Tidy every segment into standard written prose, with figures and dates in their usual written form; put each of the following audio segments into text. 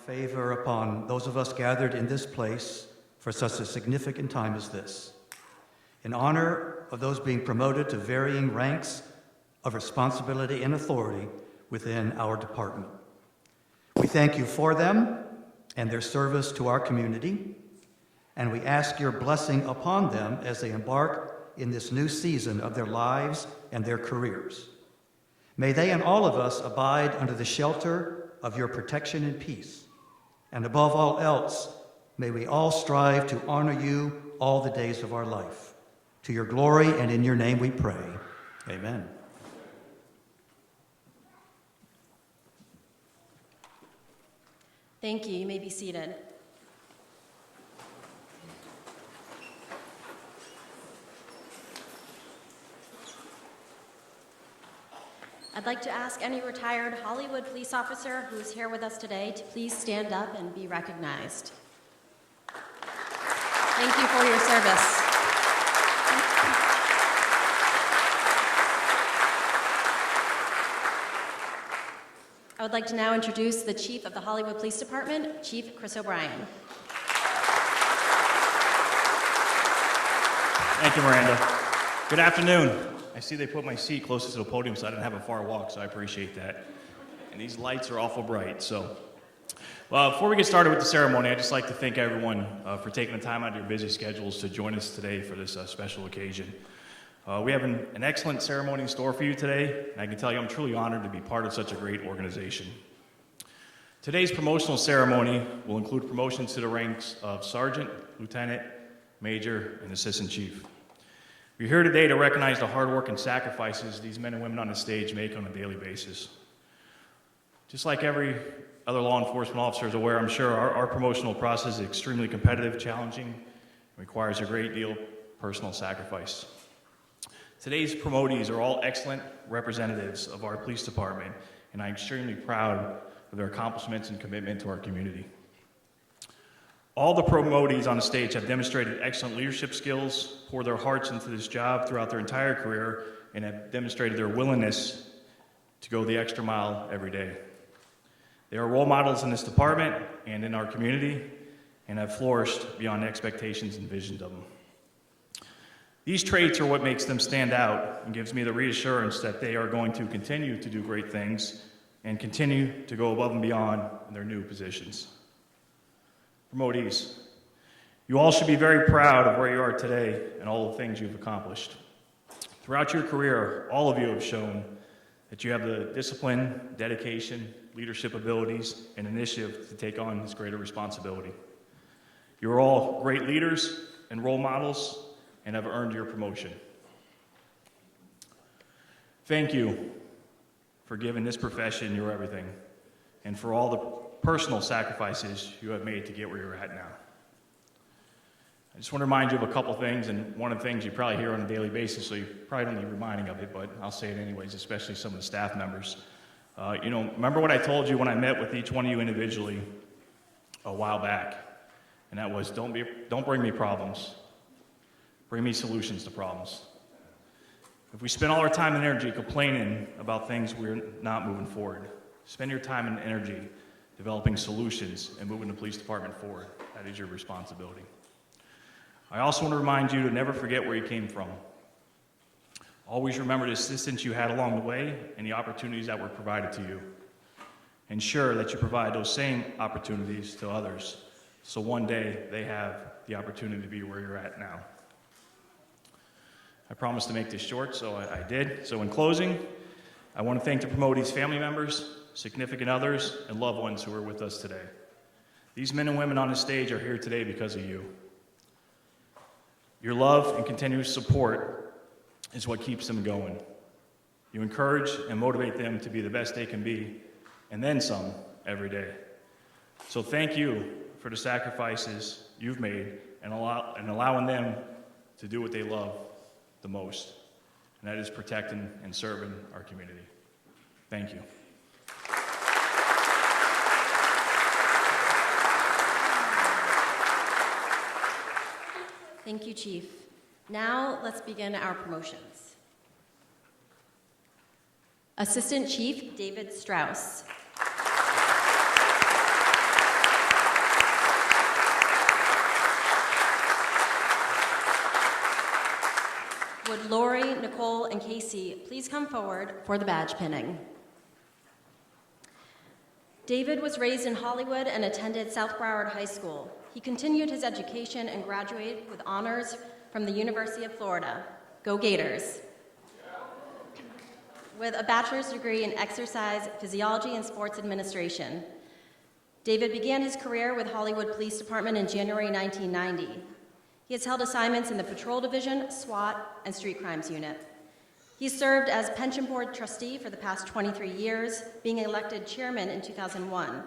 favor upon those of us gathered in this place for such a significant time as this, in honor of those being promoted to varying ranks of responsibility and authority within our department. We thank you for them and their service to our community, and we ask your blessing upon them as they embark in this new season of their lives and their careers. May they and all of us abide under the shelter of your protection and peace. And above all else, may we all strive to honor you all the days of our life. To your glory and in your name we pray. Amen. Thank you. You may be seated. I'd like to ask any retired Hollywood police officer who is here with us today to please stand up and be recognized. Thank you for your service. I would like to now introduce the Chief of the Hollywood Police Department, Chief Chris O'Brien. Thank you, Miranda. Good afternoon. I see they put my seat closest to the podium so I didn't have a far walk, so I appreciate that. And these lights are awful bright, so. Well, before we get started with the ceremony, I'd just like to thank everyone for taking the time out of your busy schedules to join us today for this special occasion. We have an excellent ceremony in store for you today, and I can tell you I'm truly honored to be part of such a great organization. Today's promotional ceremony will include promotions to the ranks of Sergeant, Lieutenant, Major, and Assistant Chief. We're here today to recognize the hard work and sacrifices these men and women on the stage make on a daily basis. Just like every other law enforcement officer is aware, I'm sure our promotional process is extremely competitive, challenging, and requires a great deal of personal sacrifice. Today's promotees are all excellent representatives of our police department, and I'm extremely proud of their accomplishments and commitment to our community. All the promotees on the stage have demonstrated excellent leadership skills, poured their hearts into this job throughout their entire career, and have demonstrated their willingness to go the extra mile every day. They are role models in this department and in our community, and have flourished beyond expectations and visions of them. These traits are what makes them stand out and gives me the reassurance that they are going to continue to do great things and continue to go above and beyond in their new positions. Promotees, you all should be very proud of where you are today and all the things you've accomplished. Throughout your career, all of you have shown that you have the discipline, dedication, leadership abilities, and initiative to take on this greater responsibility. You're all great leaders and role models and have earned your promotion. Thank you for giving this profession your everything and for all the personal sacrifices you have made to get where you're at now. I just want to remind you of a couple things, and one of the things you probably hear on a daily basis, so you probably don't need reminding of it, but I'll say it anyways, especially some of the staff members. Remember what I told you when I met with each one of you individually a while back, and that was don't bring me problems, bring me solutions to problems. If we spend all our time and energy complaining about things we're not moving forward, spend your time and energy developing solutions and moving the police department forward. That is your responsibility. I also want to remind you to never forget where you came from. Always remember the assistance you had along the way and the opportunities that were provided to you. Ensure that you provide those same opportunities to others so one day they have the opportunity to be where you're at now. I promised to make this short, so I did. So in closing, I want to thank the promotees' family members, significant others, and loved ones who are with us today. These men and women on the stage are here today because of you. Your love and continuous support is what keeps them going. You encourage and motivate them to be the best they can be, and then some every day. So thank you for the sacrifices you've made and allowing them to do what they love the most, and that is protecting and serving our community. Thank you. Thank you, Chief. Now let's begin our promotions. Assistant Chief David Strauss. Would Lori, Nicole, and Casey please come forward for the badge pinning? David was raised in Hollywood and attended South Broward High School. He continued his education and graduated with honors from the University of Florida. Go Gators! With a bachelor's degree in exercise physiology and sports administration. David began his career with Hollywood Police Department in January 1990. He has held assignments in the Patrol Division, SWAT, and Street Crimes Unit. He served as pension board trustee for the past 23 years, being elected chairman in 2001.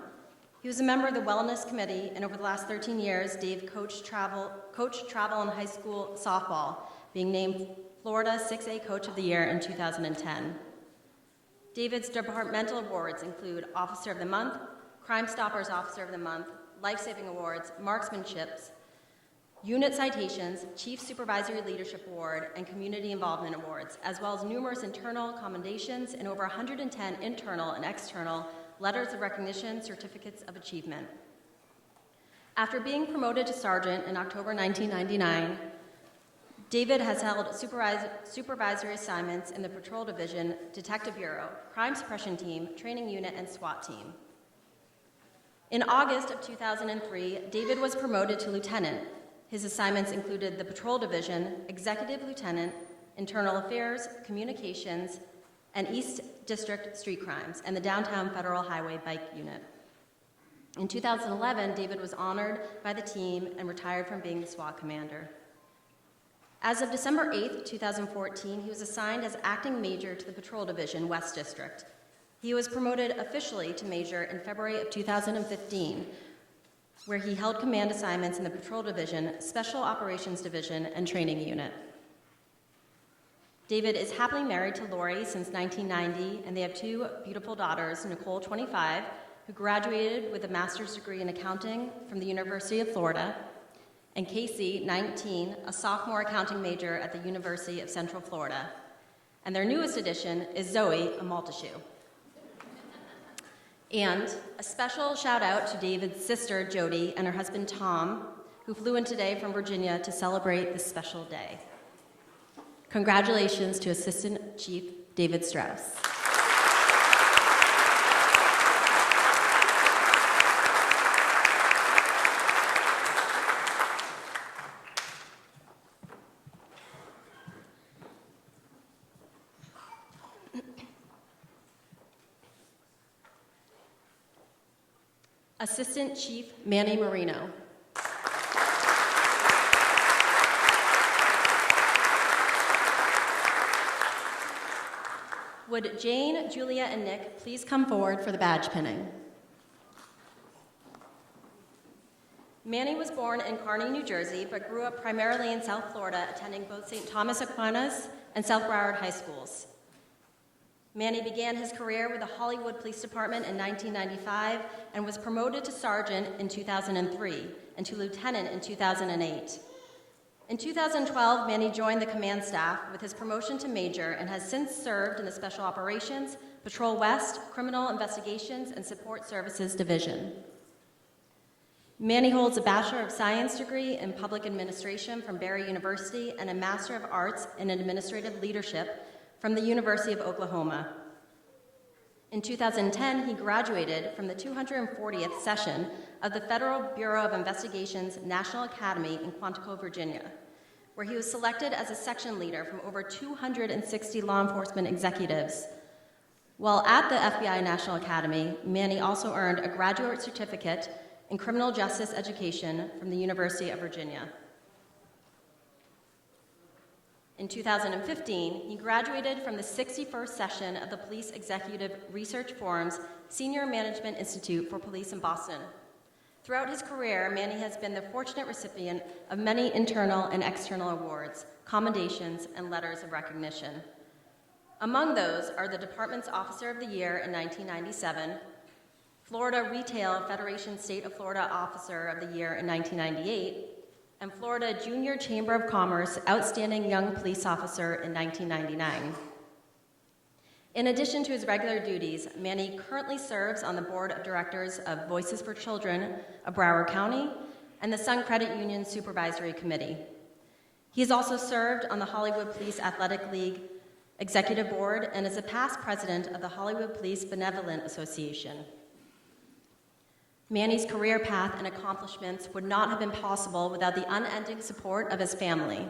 He was a member of the Wellness Committee, and over the last 13 years, Dave coached travel and high school softball, being named Florida 6A Coach of the Year in 2010. David's departmental awards include Officer of the Month, Crime Stoppers Officer of the Month, Life Saving Awards, Marksmanships, Unit Citations, Chief Supervisory Leadership Award, and Community Involvement Awards, as well as numerous internal commendations and over 110 internal and external letters of recognition, certificates of achievement. After being promoted to sergeant in October 1999, David has held supervisory assignments in the Patrol Division, Detective Bureau, Crime Suppression Team, Training Unit, and SWAT Team. In August of 2003, David was promoted to lieutenant. His assignments included the Patrol Division, Executive Lieutenant, Internal Affairs, Communications, and East District Street Crimes, and the Downtown Federal Highway Bike Unit. In 2011, David was honored by the team and retired from being the SWAT commander. As of December 8, 2014, he was assigned as acting major to the Patrol Division, West District. He was promoted officially to major in February of 2015, where he held command assignments in the Patrol Division, Special Operations Division, and Training Unit. David is happily married to Lori since 1990, and they have two beautiful daughters, Nicole, 25, who graduated with a master's degree in accounting from the University of Florida, and Casey, 19, a sophomore accounting major at the University of Central Florida. And their newest addition is Zoe, a Malteshoe. And a special shout out to David's sister, Jody, and her husband, Tom, who flew in today from Virginia to celebrate this special day. Congratulations to Assistant Chief David Strauss. Assistant Chief Manny Marino. Would Jane, Julia, and Nick please come forward for the badge pinning? Manny was born in Kearney, New Jersey, but grew up primarily in South Florida, attending both St. Thomas Aquinas and South Broward High Schools. Manny began his career with the Hollywood Police Department in 1995 and was promoted to sergeant in 2003 and to lieutenant in 2008. In 2012, Manny joined the command staff with his promotion to major and has since served in the Special Operations, Patrol West, Criminal Investigations, and Support Services Division. Manny holds a Bachelor of Science degree in Public Administration from Barry University and a Master of Arts in Administrative Leadership from the University of Oklahoma. In 2010, he graduated from the 240th session of the Federal Bureau of Investigation's National Academy in Quantico, Virginia, where he was selected as a section leader from over 260 law enforcement executives. While at the FBI National Academy, Manny also earned a graduate certificate in criminal justice education from the University of Virginia. In 2015, he graduated from the 61st session of the Police Executive Research Forum's Senior Management Institute for Police in Boston. Throughout his career, Manny has been the fortunate recipient of many internal and external awards, commendations, and letters of recognition. Among those are the Department's Officer of the Year in 1997, Florida Retail Federation State of Florida Officer of the Year in 1998, and Florida Junior Chamber of Commerce Outstanding Young Police Officer in 1999. In addition to his regular duties, Manny currently serves on the board of directors of Voices for Children of Broward County and the Sun Credit Union Supervisory Committee. He has also served on the Hollywood Police Athletic League Executive Board and is a past president of the Hollywood Police Benevolent Association. Manny's career path and accomplishments would not have been possible without the unending support of his family.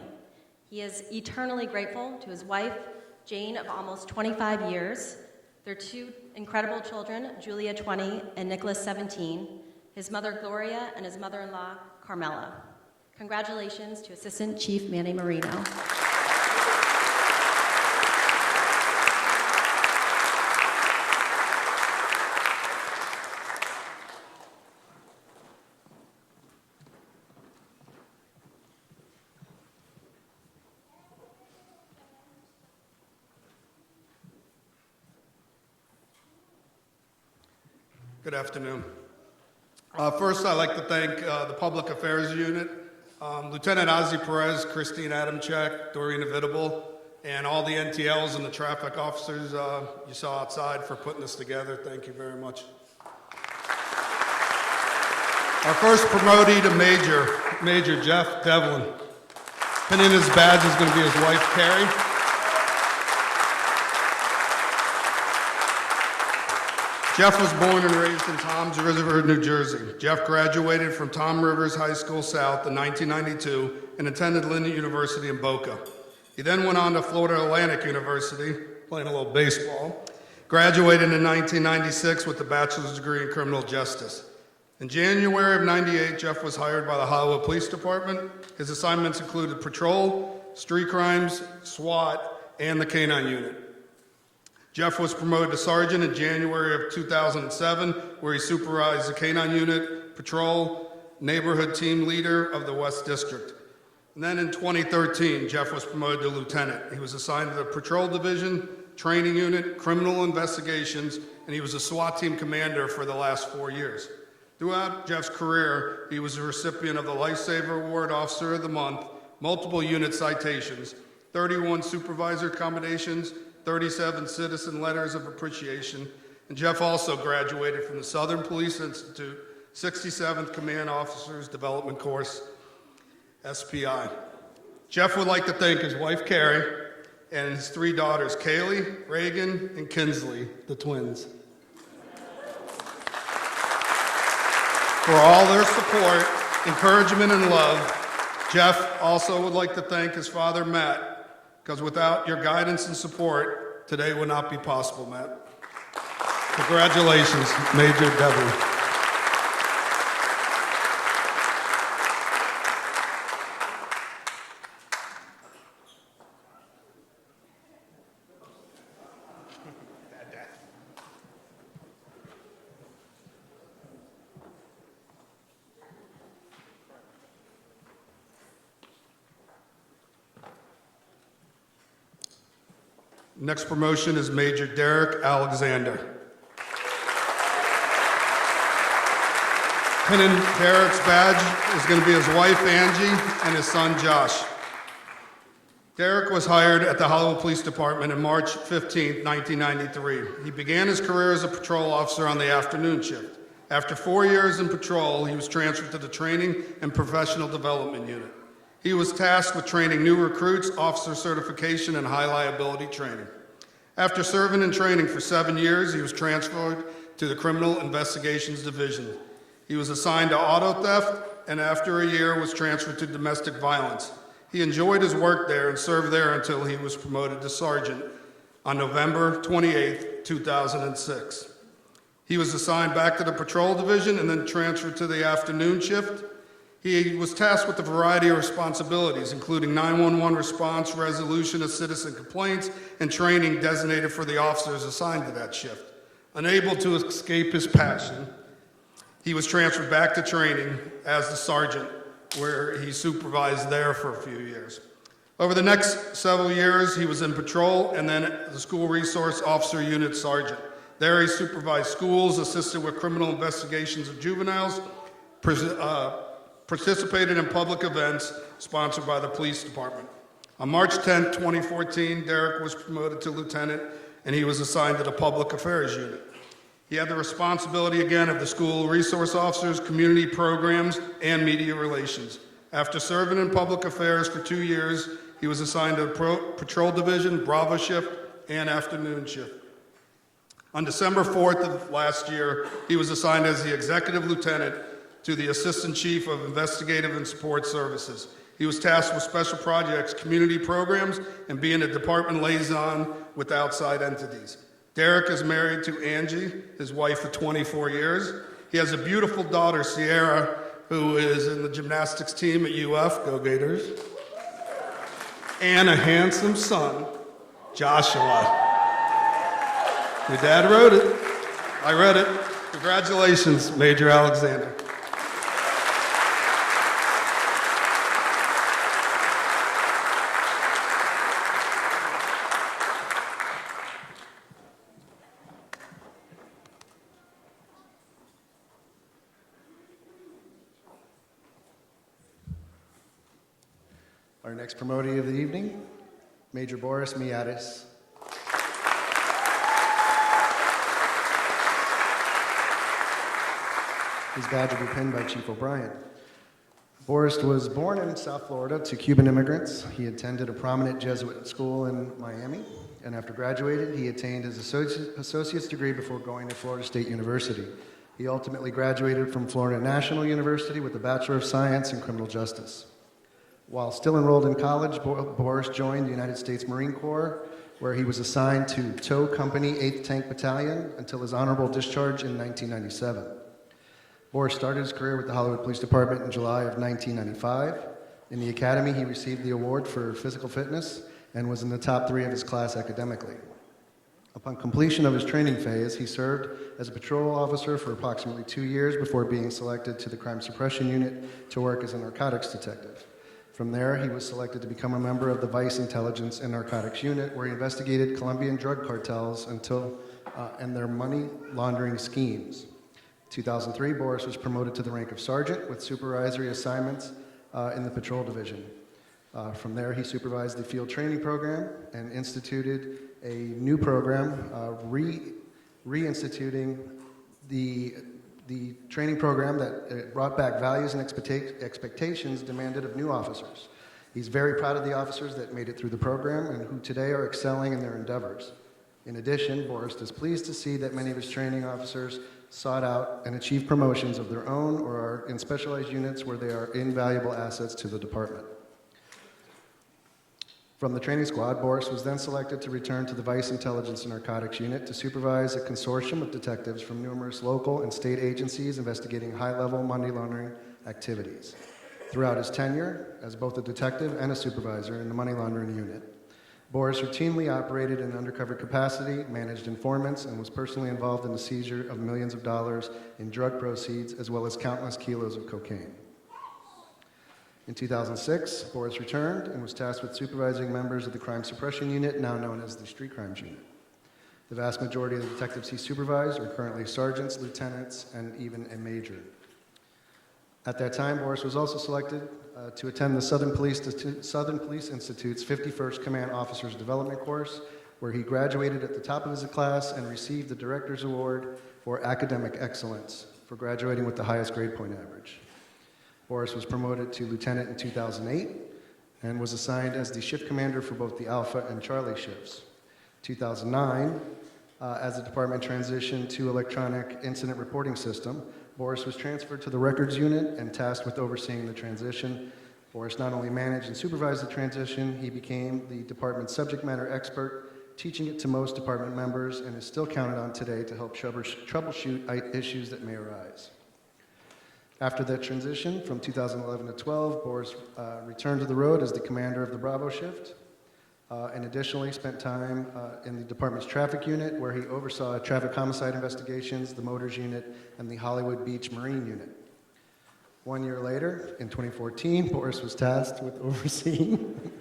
He is eternally grateful to his wife, Jane, of almost 25 years, their two incredible children, Julia, 20, and Nicholas, 17, his mother, Gloria, and his mother-in-law, Carmela. Congratulations to Assistant Chief Manny Marino. Good afternoon. First, I'd like to thank the Public Affairs Unit, Lieutenant Ozzy Perez, Christine Adamchek, Doreen Avidable, and all the NTLs and the traffic officers you saw outside for putting this together. Thank you very much. Our first promotee to Major Jeff Devlin. Pinning his badge is going to be his wife, Carrie. Jeff was born and raised in Toms River, New Jersey. Jeff graduated from Tom Rivers High School South in 1992 and attended Lynn University in Boca. He then went on to Florida Atlantic University, playing a little baseball, graduated in 1996 with a bachelor's degree in criminal justice. In January of '98, Jeff was hired by the Hollywood Police Department. His assignments included patrol, street crimes, SWAT, and the K-9 unit. Jeff was promoted to sergeant in January of 2007, where he supervised the K-9 unit, patrol, neighborhood team leader of the West District. And then in 2013, Jeff was promoted to lieutenant. He was assigned to the patrol division, training unit, criminal investigations, and he was a SWAT team commander for the last 4 years. Throughout Jeff's career, he was a recipient of the Lifesaver Award, Officer of the Month, multiple unit citations, 31 supervisor commendations, 37 citizen letters of appreciation, and Jeff also graduated from the Southern Police Institute 67th Command Officers Development Course, SPI. Jeff would like to thank his wife, Carrie, and his 3 daughters, Kaylee, Reagan, and Kinsley, the twins, for all their support, encouragement, and love. Jeff also would like to thank his father, Matt, because without your guidance and support, today would not be possible, Matt. Congratulations, Major Devlin. Next promotion is Major Derek Alexander. Pinning Derek's badge is going to be his wife, Angie, and his son, Josh. Derek was hired at the Hollywood Police Department on March 15, 1993. He began his career as a patrol officer on the afternoon shift. After 4 years in patrol, he was transferred to the Training and Professional Development Unit. He was tasked with training new recruits, officer certification, and high liability training. After serving in training for 7 years, he was transferred to the Criminal Investigations Division. He was assigned to auto theft, and after a year was transferred to domestic violence. He enjoyed his work there and served there until he was promoted to sergeant on November 28, 2006. He was assigned back to the patrol division and then transferred to the afternoon shift. He was tasked with a variety of responsibilities, including 911 response, resolution of citizen complaints, and training designated for the officers assigned to that shift. Unable to escape his passion, he was transferred back to training as the sergeant, where he supervised there for a few years. Over the next several years, he was in patrol and then the School Resource Officer Unit Sergeant. There he supervised schools, assisted with criminal investigations of juveniles, participated in public events sponsored by the police department. On March 10, 2014, Derek was promoted to lieutenant and he was assigned to the Public Affairs Unit. He had the responsibility again of the school resource officers, community programs, and media relations. After serving in public affairs for 2 years, he was assigned to Patrol Division, Bravo Shift, and Afternoon Shift. On December 4th of last year, he was assigned as the Executive Lieutenant to the Assistant Chief of Investigative and Support Services. He was tasked with special projects, community programs, and being a department liaison with outside entities. Derek is married to Angie, his wife for 24 years. He has a beautiful daughter, Sierra, who is in the gymnastics team at UF, go Gators, and a handsome son, Joshua. Your dad wrote it. I read it. Congratulations, Major Alexander. Our next promotee of the evening, Major Boris Miatis. His badge will be pinned by Chief O'Brien. Boris was born in South Florida to Cuban immigrants. He attended a prominent Jesuit school in Miami, and after graduating, he attained his associate's degree before going to Florida State University. He ultimately graduated from Florida National University with a Bachelor of Science in Criminal Justice. While still enrolled in college, Boris joined the United States Marine Corps, where he was assigned to Tow Company 8th Tank Battalion until his honorable discharge in 1997. Boris started his career with the Hollywood Police Department in July of 1995. In the academy, he received the award for physical fitness and was in the top 3 of his class academically. Upon completion of his training phase, he served as a patrol officer for approximately 2 years before being selected to the Crime Suppression Unit to work as a narcotics detective. From there, he was selected to become a member of the Vice Intelligence and Narcotics Unit, where he investigated Colombian drug cartels and their money laundering schemes. In 2003, Boris was promoted to the rank of sergeant with supervisory assignments in the Patrol Division. From there, he supervised the field training program and instituted a new program, reinstituting the training program that brought back values and expectations demanded of new officers. He's very proud of the officers that made it through the program and who today are excelling in their endeavors. In addition, Boris is pleased to see that many of his training officers sought out and achieved promotions of their own or are in specialized units where they are invaluable assets to the department. From the training squad, Boris was then selected to return to the Vice Intelligence and Narcotics Unit to supervise a consortium of detectives from numerous local and state agencies investigating high-level money laundering activities. Throughout his tenure as both a detective and a supervisor in the money laundering unit, Boris routinely operated in an undercover capacity, managed informants, and was personally involved in the seizure of millions of dollars in drug proceeds, as well as countless kilos of cocaine. In 2006, Boris returned and was tasked with supervising members of the Crime Suppression Unit, now known as the Street Crimes Unit. The vast majority of the detectives he supervised are currently sergeants, lieutenants, and even a major. At that time, Boris was also selected to attend the Southern Police Institute's 51st Command Officers Development course, where he graduated at the top of his class and received the Director's Award for Academic Excellence for graduating with the highest grade point average. Boris was promoted to lieutenant in 2008 and was assigned as the shift commander for both the Alpha and Charlie shifts. 2009, as the department transitioned to electronic incident reporting system, Boris was transferred to the records unit and tasked with overseeing the transition. Boris not only managed and supervised the transition, he became the department's subject matter expert, teaching it to most department members, and is still counted on today to help troubleshoot issues that may arise. After that transition, from 2011 to 12, Boris returned to the road as the commander of the Bravo shift, and additionally spent time in the department's traffic unit, where he oversaw traffic homicide investigations, the motors unit, and the Hollywood Beach Marine unit. 1 year later, in 2014, Boris was tasked with overseeing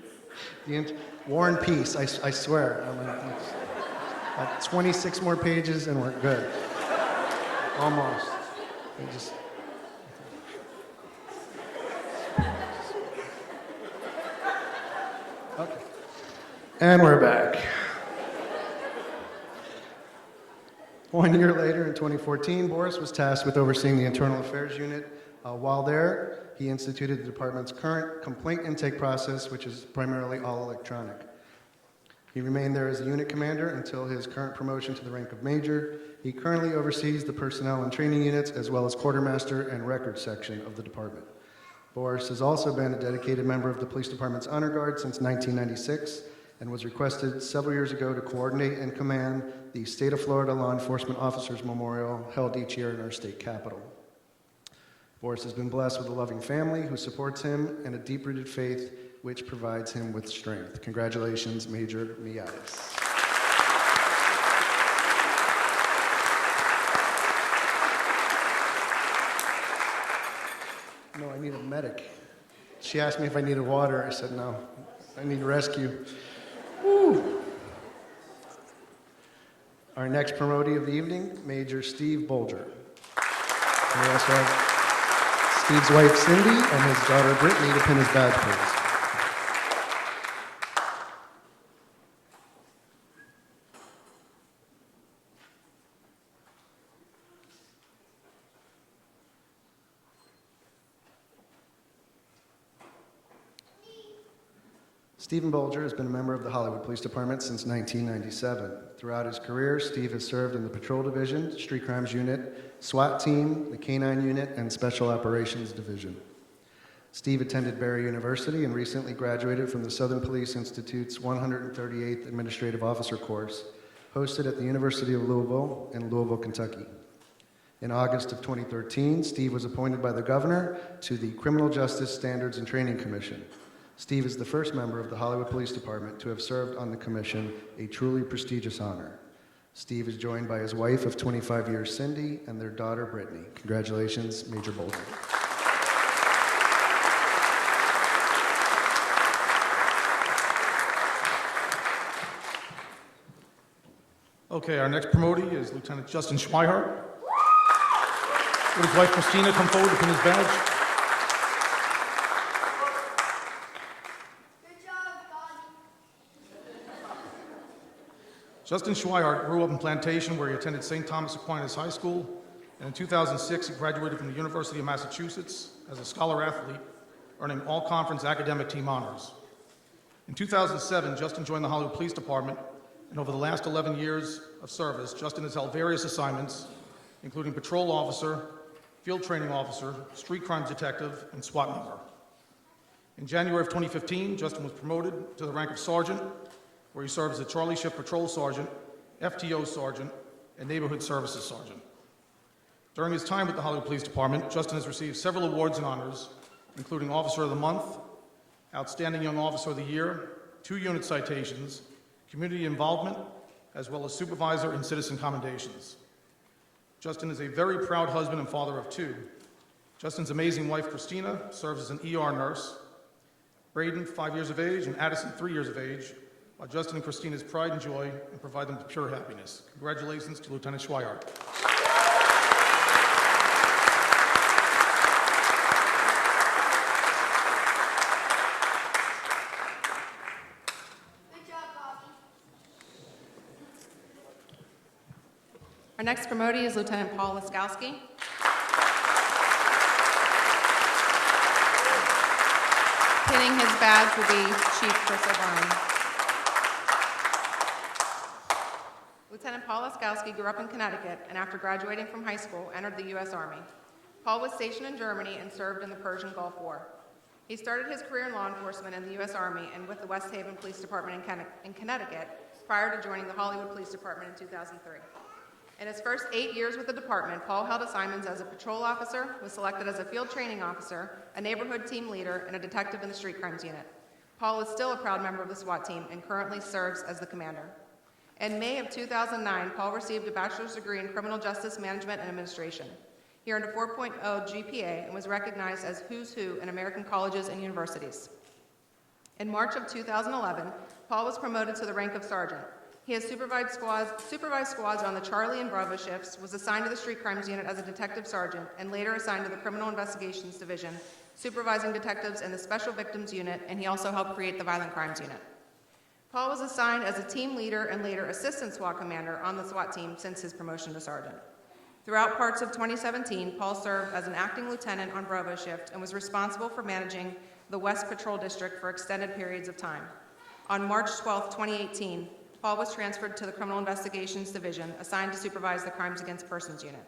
the War and Peace, I swear. I'm like 26 more pages and we're good. Almost. Okay. And we're back. 1 year later, in 2014, Boris was tasked with overseeing the Internal Affairs Unit, While there, he instituted the department's current complaint intake process, which is primarily all electronic. He remained there as a unit commander until his current promotion to the rank of major. He currently oversees the personnel and training units as well as quartermaster and records section of the department. Boris has also been a dedicated member of the police department's honor guard since 1996 and was requested several years ago to coordinate and command the State of Florida Law Enforcement Officers Memorial held each year in our state capitol. Boris has been blessed with a loving family who supports him and a deep-rooted faith which provides him with strength. Congratulations, Major Miatis. No, I need a medic. She asked me if I needed water. I said no. I need rescue. Woo. Our next promotee of the evening, Major Steve Bolger. We also have Steve's wife, Cindy, and his daughter, Brittany, to pin his badge, please. Stephen Bolger has been a member of the Hollywood Police Department since 1997. Throughout his career, Steve has served in the Patrol Division, Street Crimes Unit, SWAT Team, the K-9 Unit, and Special Operations Division. Steve attended Barry University and recently graduated from the Southern Police Institute's 138th Administrative Officer course, hosted at the University of Louisville in Louisville, Kentucky. In August of 2013, Steve was appointed by the governor to the Criminal Justice Standards and Training Commission. Steve is the first member of the Hollywood Police Department to have served on the commission, a truly prestigious honor. Steve is joined by his wife of 25 years, Cindy, and their daughter, Brittany. Congratulations, Major Bolger. Okay, our next promotee is Lieutenant Justin Schweihart. Would his wife Christina come forward to pin his badge? Justin Schweihart grew up in Plantation, where he attended St. Thomas Aquinas High School, and in 2006 he graduated from the University of Massachusetts as a scholar athlete, earning all-conference academic team honors. In 2007, Justin joined the Hollywood Police Department, and over the last 11 years of service, Justin has held various assignments, including patrol officer, field training officer, street crimes detective, and SWAT member. In January of 2015, Justin was promoted to the rank of sergeant, where he served as a Charlie Shift Patrol Sergeant, FTO Sergeant, and Neighborhood Services Sergeant. During his time with the Hollywood Police Department, Justin has received several awards and honors, including Officer of the Month, Outstanding Young Officer of the Year, 2 unit citations, community involvement, as well as supervisor and citizen commendations. Justin is a very proud husband and father of 2. Justin's amazing wife, Christina, serves as an ER nurse. Braden, 5 years of age, and Addison, 3 years of age, while Justin and Christina's pride and joy and provide them with pure happiness. Congratulations to Lieutenant Schweihart. Our next promotee is Lieutenant Paul Laskowski. Pinning his badge will be Chief Chris O'Brien. Lieutenant Paul Laskowski grew up in Connecticut and after graduating from high school entered the U.S. Army. Paul was stationed in Germany and served in the Persian Gulf War. He started his career in law enforcement in the U.S. Army and with the West Haven Police Department in Connecticut prior to joining the Hollywood Police Department in 2003. In his first 8 years with the department, Paul held assignments as a patrol officer, was selected as a field training officer, a neighborhood team leader, and a detective in the street crimes unit. Paul is still a proud member of the SWAT team and currently serves as the commander. In May of 2009, Paul received a bachelor's degree in criminal justice management and administration. He earned a 4.0 GPA and was recognized as who's who in American colleges and universities. In March of 2011, Paul was promoted to the rank of sergeant. He has supervised squads on the Charlie and Bravo shifts, was assigned to the Street Crimes Unit as a detective sergeant, and later assigned to the Criminal Investigations Division, supervising detectives in the Special Victims Unit, and he also helped create the Violent Crimes Unit. Paul was assigned as a team leader and later assistant SWAT commander on the SWAT team since his promotion to sergeant. Throughout parts of 2017, Paul served as an acting lieutenant on Bravo shift and was responsible for managing the West Patrol District for extended periods of time. On March 12, 2018, Paul was transferred to the Criminal Investigations Division, assigned to supervise the Crimes Against Persons Unit.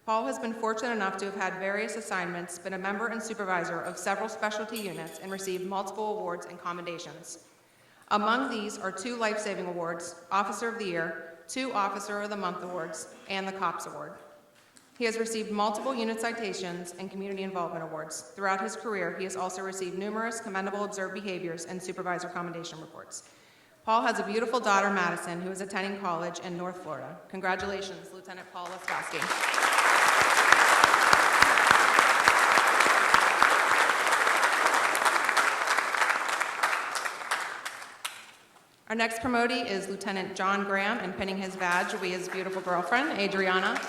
Paul has been fortunate enough to have had various assignments, been a member and supervisor of several specialty units, and received multiple awards and commendations. Among these are 2 Life-Saving Awards, Officer of the Year, 2 Officer of the Month Awards, and the COPS Award. He has received multiple unit citations and community involvement awards. Throughout his career, he has also received numerous commendable observed behaviors and supervisor commendation reports. Paul has a beautiful daughter, Madison, who is attending college in North Florida. Congratulations, Lieutenant Paul Laskowski. Our next promotee is Lieutenant John Graham, and pinning his badge will be his beautiful girlfriend, Adriana.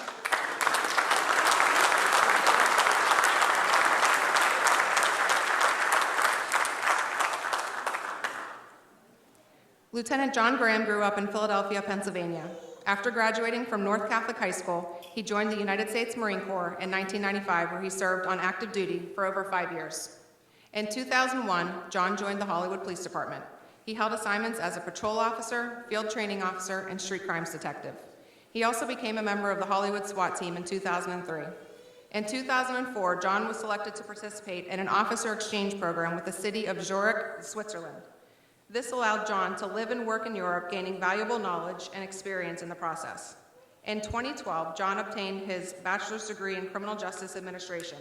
Lieutenant John Graham grew up in Philadelphia, Pennsylvania. After graduating from North Catholic High School, he joined the United States Marine Corps in 1995, where he served on active duty for over 5 years. In 2001, John joined the Hollywood Police Department. He held assignments as a patrol officer, field training officer, and street crimes detective. He also became a member of the Hollywood SWAT team in 2003. In 2004, John was selected to participate in an officer exchange program with the city of Zurich, Switzerland. This allowed John to live and work in Europe, gaining valuable knowledge and experience in the process. In 2012, John obtained his bachelor's degree in criminal justice administration.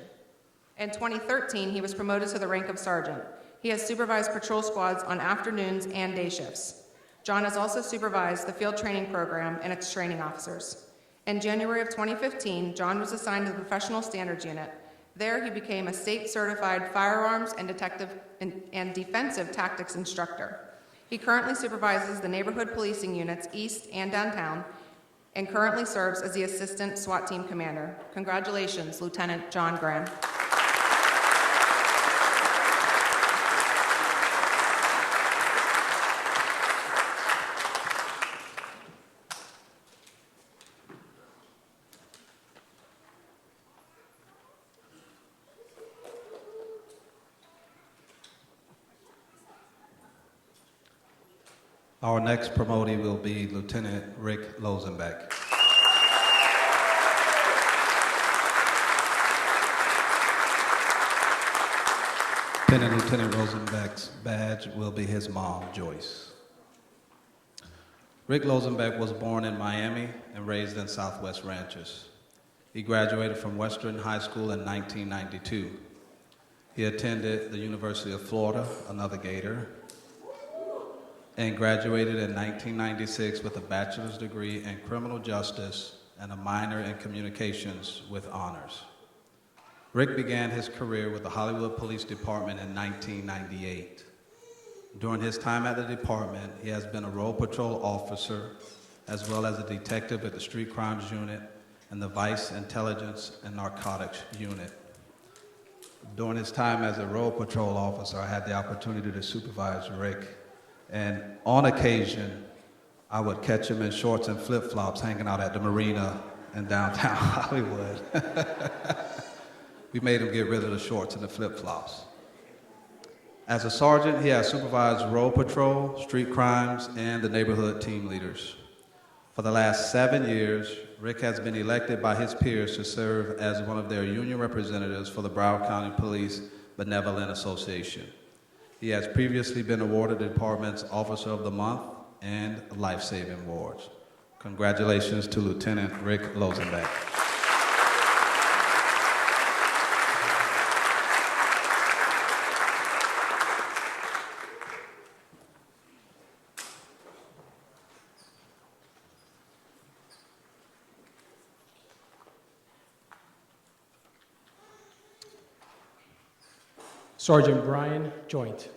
In 2013, he was promoted to the rank of sergeant. He has supervised patrol squads on afternoons and day shifts. John has also supervised the field training program and its training officers. In January of 2015, John was assigned to the Professional Standards Unit. There, he became a state-certified firearms and defensive tactics instructor. He currently supervises the neighborhood policing units east and downtown, and currently serves as the assistant SWAT team commander. Congratulations, Lieutenant John Graham. Our next promotee will be Lieutenant Rick Lozenbeck. Pinning Lieutenant Rosenbeck's badge will be his mom, Joyce. Rick Lozenbeck was born in Miami and raised in Southwest Ranches. He graduated from Western High School in 1992. He attended the University of Florida, another Gator, and graduated in 1996 with a bachelor's degree in criminal justice and a minor in communications with honors. Rick began his career with the Hollywood Police Department in 1998. During his time at the department, he has been a road patrol officer, as well as a detective at the Street Crimes Unit and the Vice Intelligence and Narcotics Unit. During his time as a road patrol officer, I had the opportunity to supervise Rick. And on occasion, I would catch him in shorts and flip-flops hanging out at the marina in downtown Hollywood. We made him get rid of the shorts and the flip-flops. As a sergeant, he has supervised road patrol, street crimes, and the neighborhood team leaders. For the last 7 years, Rick has been elected by his peers to serve as one of their union representatives for the Broward County Police Benevolent Association. He has previously been awarded the department's Officer of the Month and Life-Saving Awards. Congratulations to Lieutenant Rick Lozenbeck. Sergeant Brian Joint.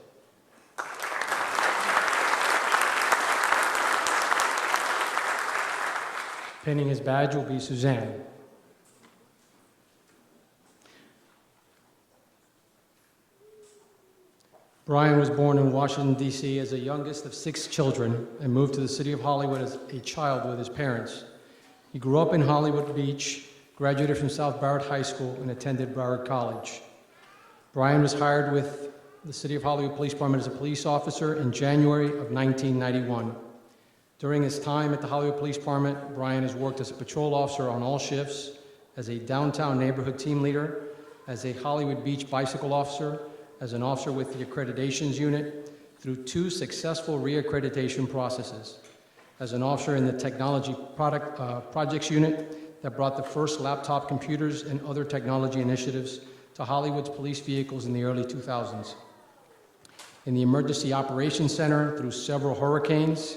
Pinning his badge will be Suzanne. Brian was born in Washington, D.C. as the youngest of 6 children and moved to the city of Hollywood as a child with his parents. He grew up in Hollywood Beach, graduated from South Broward High School, and attended Broward College. Brian was hired with the City of Hollywood Police Department as a police officer in January of 1991. During his time at the Hollywood Police Department, Brian has worked as a patrol officer on all shifts, as a downtown neighborhood team leader, as a Hollywood Beach bicycle officer, as an officer with the accreditations unit, through 2 successful reaccreditation processes, as an officer in the technology projects unit that brought the first laptop computers and other technology initiatives to Hollywood's police vehicles in the early 2000s, in the Emergency Operations Center through several hurricanes,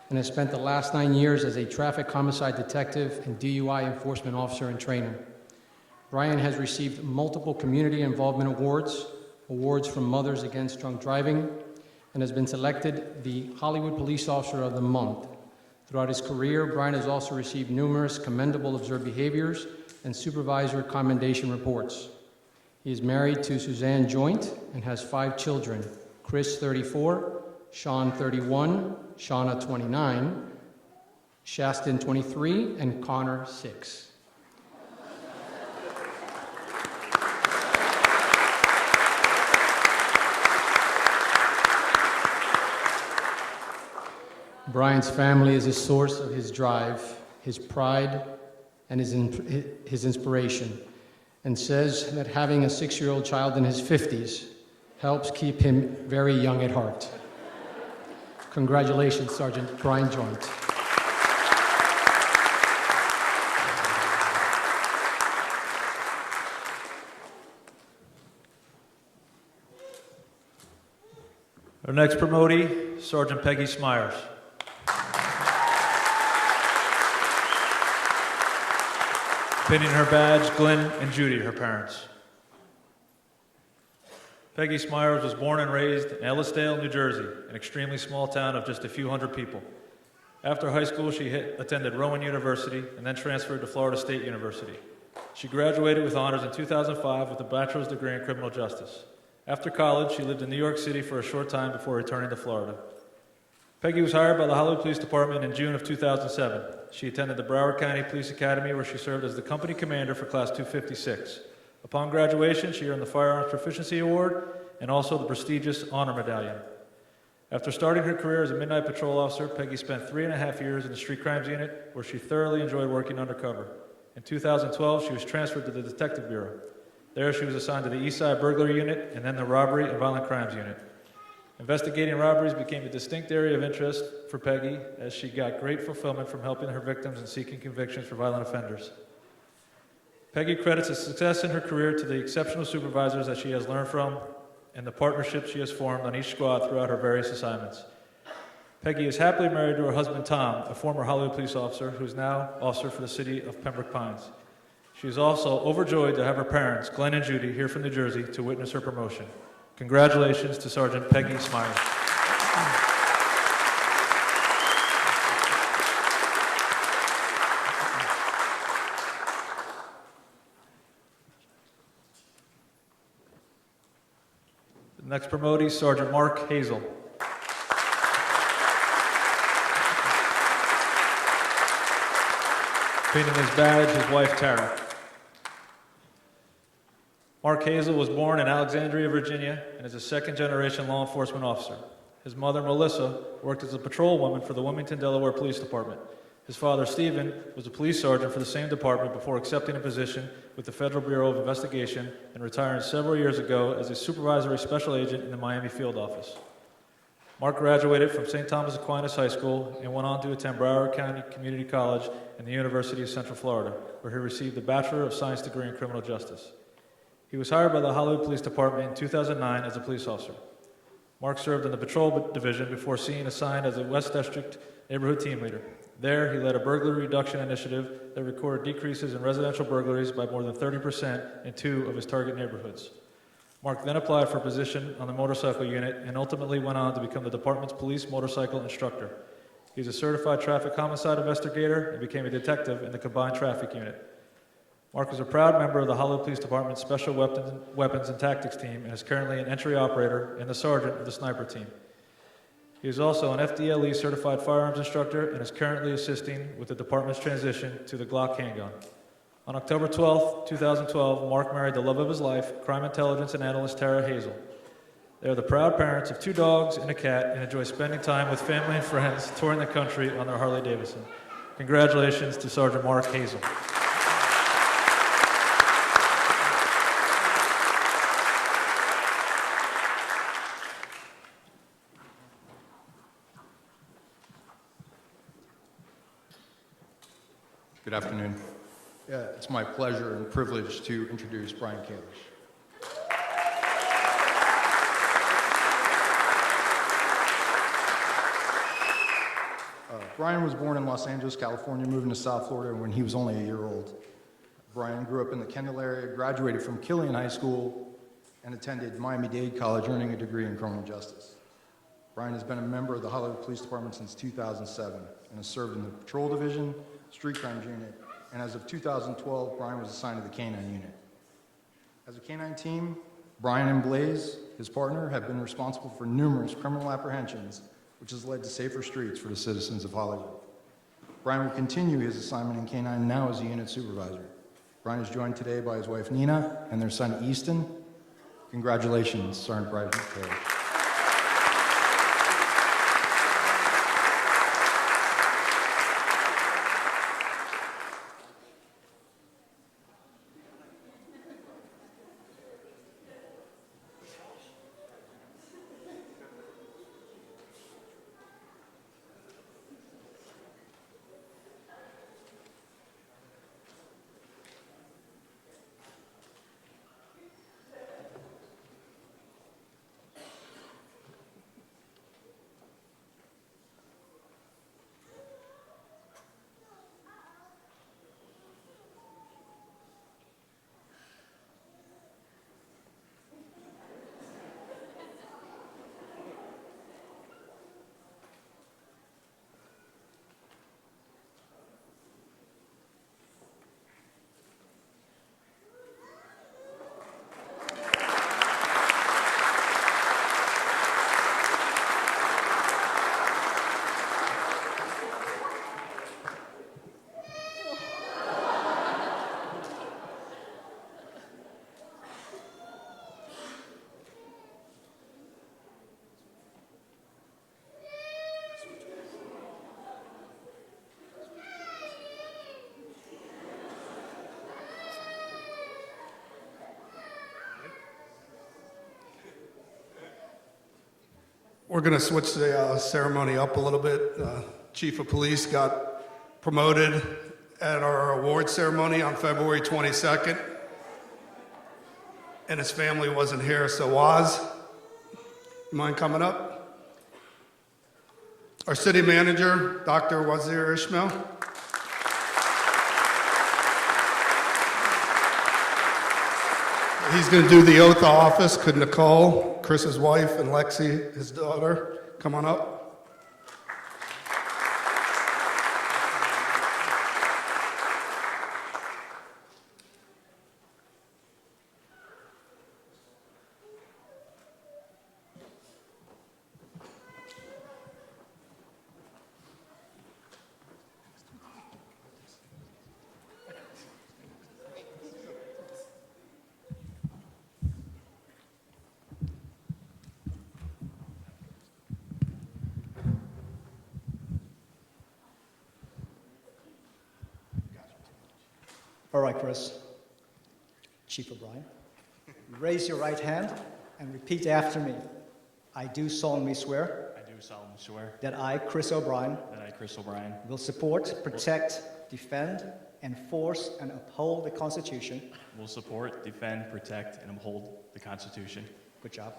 and has spent the last 9 years as a traffic homicide detective and DUI enforcement officer in training. Brian has received multiple community involvement awards from Mothers Against Drunk Driving, and has been selected the Hollywood Police Officer of the Month. Throughout his career, Brian has also received numerous commendable observed behaviors and supervisor commendation reports. He is married to Suzanne Joint and has 5 children: Chris, 34, Sean, 31, Shauna, 29, Shastin, 23, and Connor, 6. Brian's family is a source of his drive, his pride, and his inspiration, and says that having a 6-year-old child in his 50s helps keep him very young at heart. Congratulations, Sergeant Brian Joint. Our next promotee, Sergeant Peggy Smyers. Pinning her badge, Glenn and Judy, her parents. Peggy Smyers was born and raised in Ellisdale, New Jersey, an extremely small town of just a few hundred people. After high school, she attended Rowan University and then transferred to Florida State University. She graduated with honors in 2005 with a bachelor's degree in criminal justice. After college, she lived in New York City for a short time before returning to Florida. Peggy was hired by the Hollywood Police Department in June of 2007. She attended the Broward County Police Academy, where she served as the company commander for Class 256. Upon graduation, she earned the Firearms Proficiency Award and also the prestigious Honor Medallion. After starting her career as a midnight patrol officer, Peggy spent 3.5 years in the Street Crimes Unit, where she thoroughly enjoyed working undercover. In 2012, she was transferred to the Detective Bureau. There, she was assigned to the East Side Burglary Unit and then the Robbery and Violent Crimes Unit. Investigating robberies became a distinct area of interest for Peggy, as she got great fulfillment from helping her victims and seeking convictions for violent offenders. Peggy credits the success in her career to the exceptional supervisors that she has learned from and the partnerships she has formed on each squad throughout her various assignments. Peggy is happily married to her husband, Tom, a former Hollywood police officer who is now officer for the city of Pembroke Pines. She is also overjoyed to have her parents, Glenn and Judy, here from New Jersey to witness her promotion. Congratulations to Sergeant Peggy Smyers. The next promotee, Sergeant Mark Hazel. Pinning his badge, his wife, Tara. Mark Hazel was born in Alexandria, Virginia, and is a second-generation law enforcement officer. His mother, Melissa, worked as a patrolwoman for the Wilmington, Delaware Police Department. His father, Stephen, was a police sergeant for the same department before accepting a position with the Federal Bureau of Investigation and retiring several years ago as a supervisory special agent in the Miami field office. Mark graduated from St. Thomas Aquinas High School and went on to attend Broward County Community College and the University of Central Florida, where he received a Bachelor of Science degree in criminal justice. He was hired by the Hollywood Police Department in 2009 as a police officer. Mark served in the patrol division before being assigned as a West District neighborhood team leader. There, he led a burglary reduction initiative that recorded decreases in residential burglaries by more than 30% in 2 of his target neighborhoods. Mark then applied for a position on the motorcycle unit and ultimately went on to become the department's police motorcycle instructor. He is a certified traffic homicide investigator and became a detective in the combined traffic unit. Mark is a proud member of the Hollywood Police Department's Special Weapons and Tactics team and is currently an entry operator and the sergeant of the sniper team. He is also an FDLE certified firearms instructor and is currently assisting with the department's transition to the Glock handgun. On October 12, 2012, Mark married the love of his life, crime intelligence and analyst Tara Hazel. They are the proud parents of 2 dogs and a cat and enjoy spending time with family and friends touring the country on their Harley Davidson. Congratulations to Sergeant Mark Hazel. Good afternoon. It's my pleasure and privilege to introduce Brian Kalish. Brian was born in Los Angeles, California, moving to South Florida when he was only a year old. Brian grew up in the Kendall area, graduated from Killian High School, and attended Miami-Dade College, earning a degree in criminal justice. Brian has been a member of the Hollywood Police Department since 2007 and has served in the Patrol Division, Street Crimes Unit, and as of 2012, Brian was assigned to the K-9 unit. As a K-9 team, Brian and Blaze, his partner, have been responsible for numerous criminal apprehensions, which has led to safer streets for the citizens of Hollywood. Brian will continue his assignment in K-9 now as a unit supervisor. Brian is joined today by his wife Nina and their son Easton. Congratulations, Sergeant Brian Kalish. We're going to switch the ceremony up a little bit. Chief of Police got promoted at our award ceremony on February 22nd, and his family wasn't here, so Waz, you mind coming up? Our city manager, Dr. Wazir Ishmael. He's going to do the oath of office. Could Nicole, Chris's wife, and Lexi, his daughter, come on up? All right, Chris. Chief O'Brien, raise your right hand and repeat after me. I do solemnly swear I do solemnly swear that I, Chris O'Brien, that I, Chris O'Brien, will support, protect, defend, enforce, and uphold the Constitution. will support, defend, protect, and uphold the Constitution. Good job.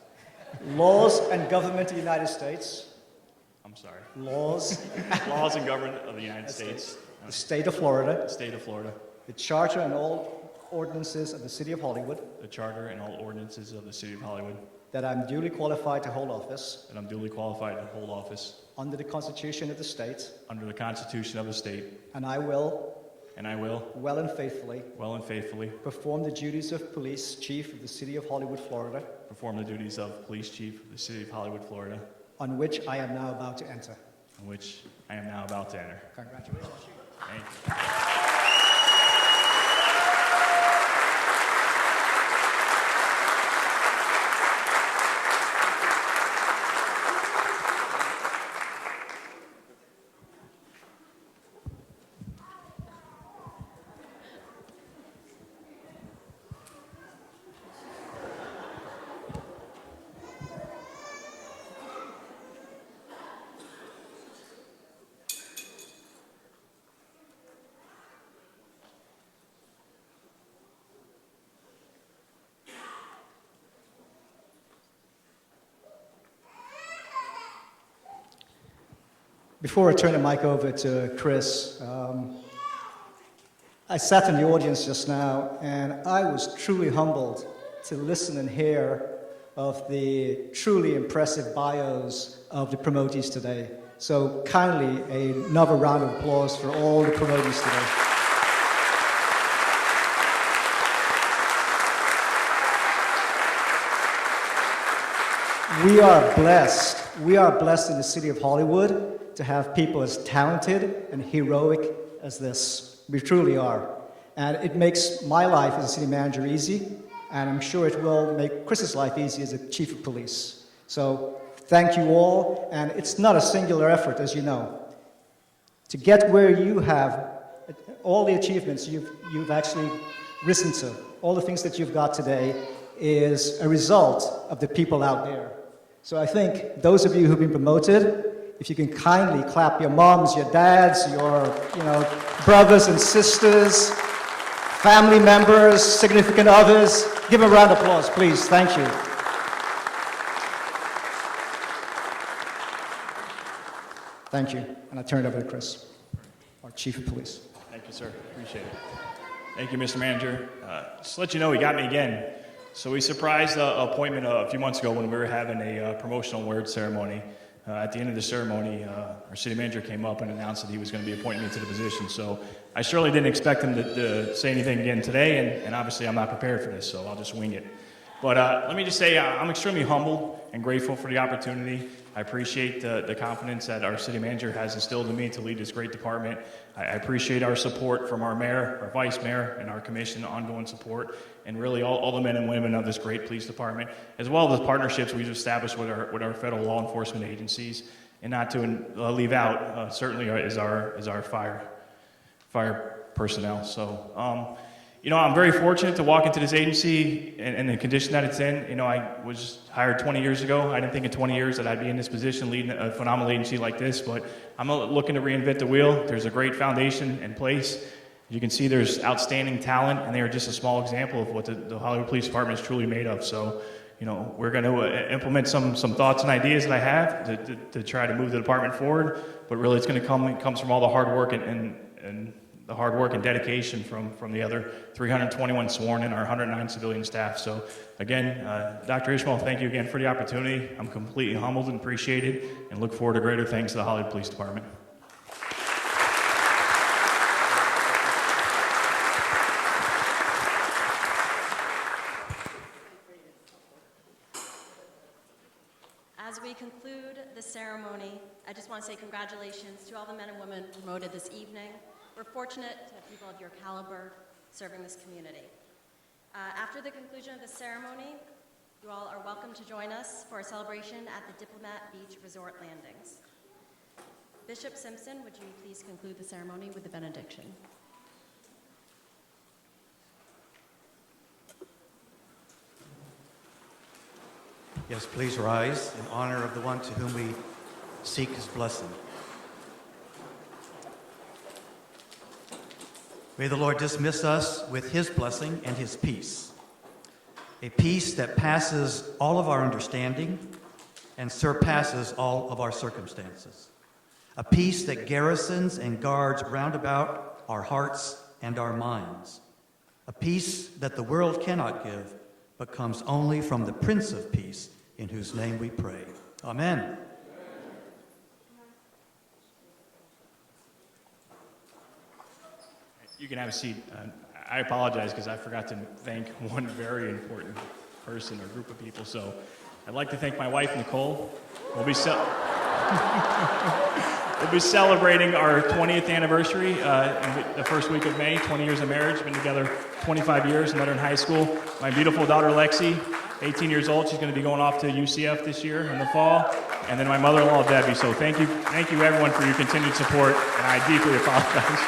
Laws and government of the United States. I'm sorry. Laws. Laws and government of the United States. The state of Florida. The state of Florida. The charter and all ordinances of the city of Hollywood. The charter and all ordinances of the city of Hollywood. That I'm duly qualified to hold office. That I'm duly qualified to hold office. Under the Constitution of the state. Under the Constitution of the state. And I will. Well and faithfully. Perform the duties of police chief of the city of Hollywood, Florida. Perform the duties of police chief of the city of Hollywood, Florida. On which I am now about to enter. On which I am now about to enter. Congratulations. Thank you. Before I turn the mic over to Chris, I sat in the audience just now, and I was truly humbled to listen and hear of the truly impressive bios of the promotees today. So kindly, another round of applause for all the promotees today. We are blessed. We are blessed in the city of Hollywood to have people as talented and heroic as this. We truly are. And it makes my life as a city manager easy, and I'm sure it will make Chris's life easy as a chief of police. So thank you all, and it's not a singular effort, as you know. To get where you have, all the achievements you've actually risen to, all the things that you've got today, is a result of the people out there. So I think those of you who've been promoted, if you can kindly clap your moms, your dads, your brothers and sisters, family members, significant others, give them a round of applause, please. Thank you. Thank you. And I turn it over to Chris, our Chief of Police. Thank you, sir. Appreciate it. Thank you, Mr. Manager. Just to let you know, he got me again. So we surprised an appointment a few months ago when we were having a promotional award ceremony. At the end of the ceremony, our city manager came up and announced that he was going to be appointing me to the position. So I surely didn't expect him to say anything again today, and obviously I'm not prepared for this, so I'll just wing it. But let me just say I'm extremely humble and grateful for the opportunity. I appreciate the confidence that our city manager has instilled in me to lead this great department. I appreciate our support from our mayor, our vice mayor, and our commission, ongoing support, and really all the men and women of this great police department, as well as the partnerships we've established with our federal law enforcement agencies. And not to leave out, certainly is our fire personnel. So, I'm very fortunate to walk into this agency and the condition that it's in. I was hired 20 years ago. I didn't think in 20 years that I'd be in this position leading a phenomenal agency like this, but I'm looking to reinvent the wheel. There's a great foundation in place. You can see there's outstanding talent, and they are just a small example of what the Hollywood Police Department is truly made of. So, we're going to implement some thoughts and ideas that I have to try to move the department forward, but really it comes from all the hard work and the hard work and dedication from the other 321 sworn and our 109 civilian staff. So again, Dr. Ishmael, thank you again for the opportunity. I'm completely humbled and appreciated and look forward to greater things to the Hollywood Police Department. As we conclude the ceremony, I just want to say congratulations to all the men and women promoted this evening. We're fortunate to have people of your caliber serving this community. After the conclusion of the ceremony, you all are welcome to join us for a celebration at the Diplomat Beach Resort Landings. Bishop Simpson, would you please conclude the ceremony with the benediction? Yes, please rise in honor of the one to whom we seek his blessing. May the Lord dismiss us with his blessing and his peace, a peace that passes all of our understanding and surpasses all of our circumstances, a peace that garrisons and guards round about our hearts and our minds, a peace that the world cannot give, but comes only from the Prince of Peace, in whose name we pray. Amen. You can have a seat. I apologize because I forgot to thank one very important person or group of people. So I'd like to thank my wife, Nicole. We'll be celebrating our 20th anniversary in the first week of May, 20 years of marriage. Been together 25 years, met her in high school. My beautiful daughter, Lexi, 18 years old. She's going to be going off to UCF this year in the fall. And then my mother-in-law, Debbie. So thank you everyone for your continued support, and I deeply apologize.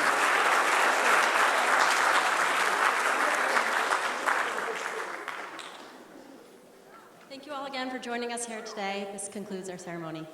Thank you all again for joining us here today. This concludes our ceremony.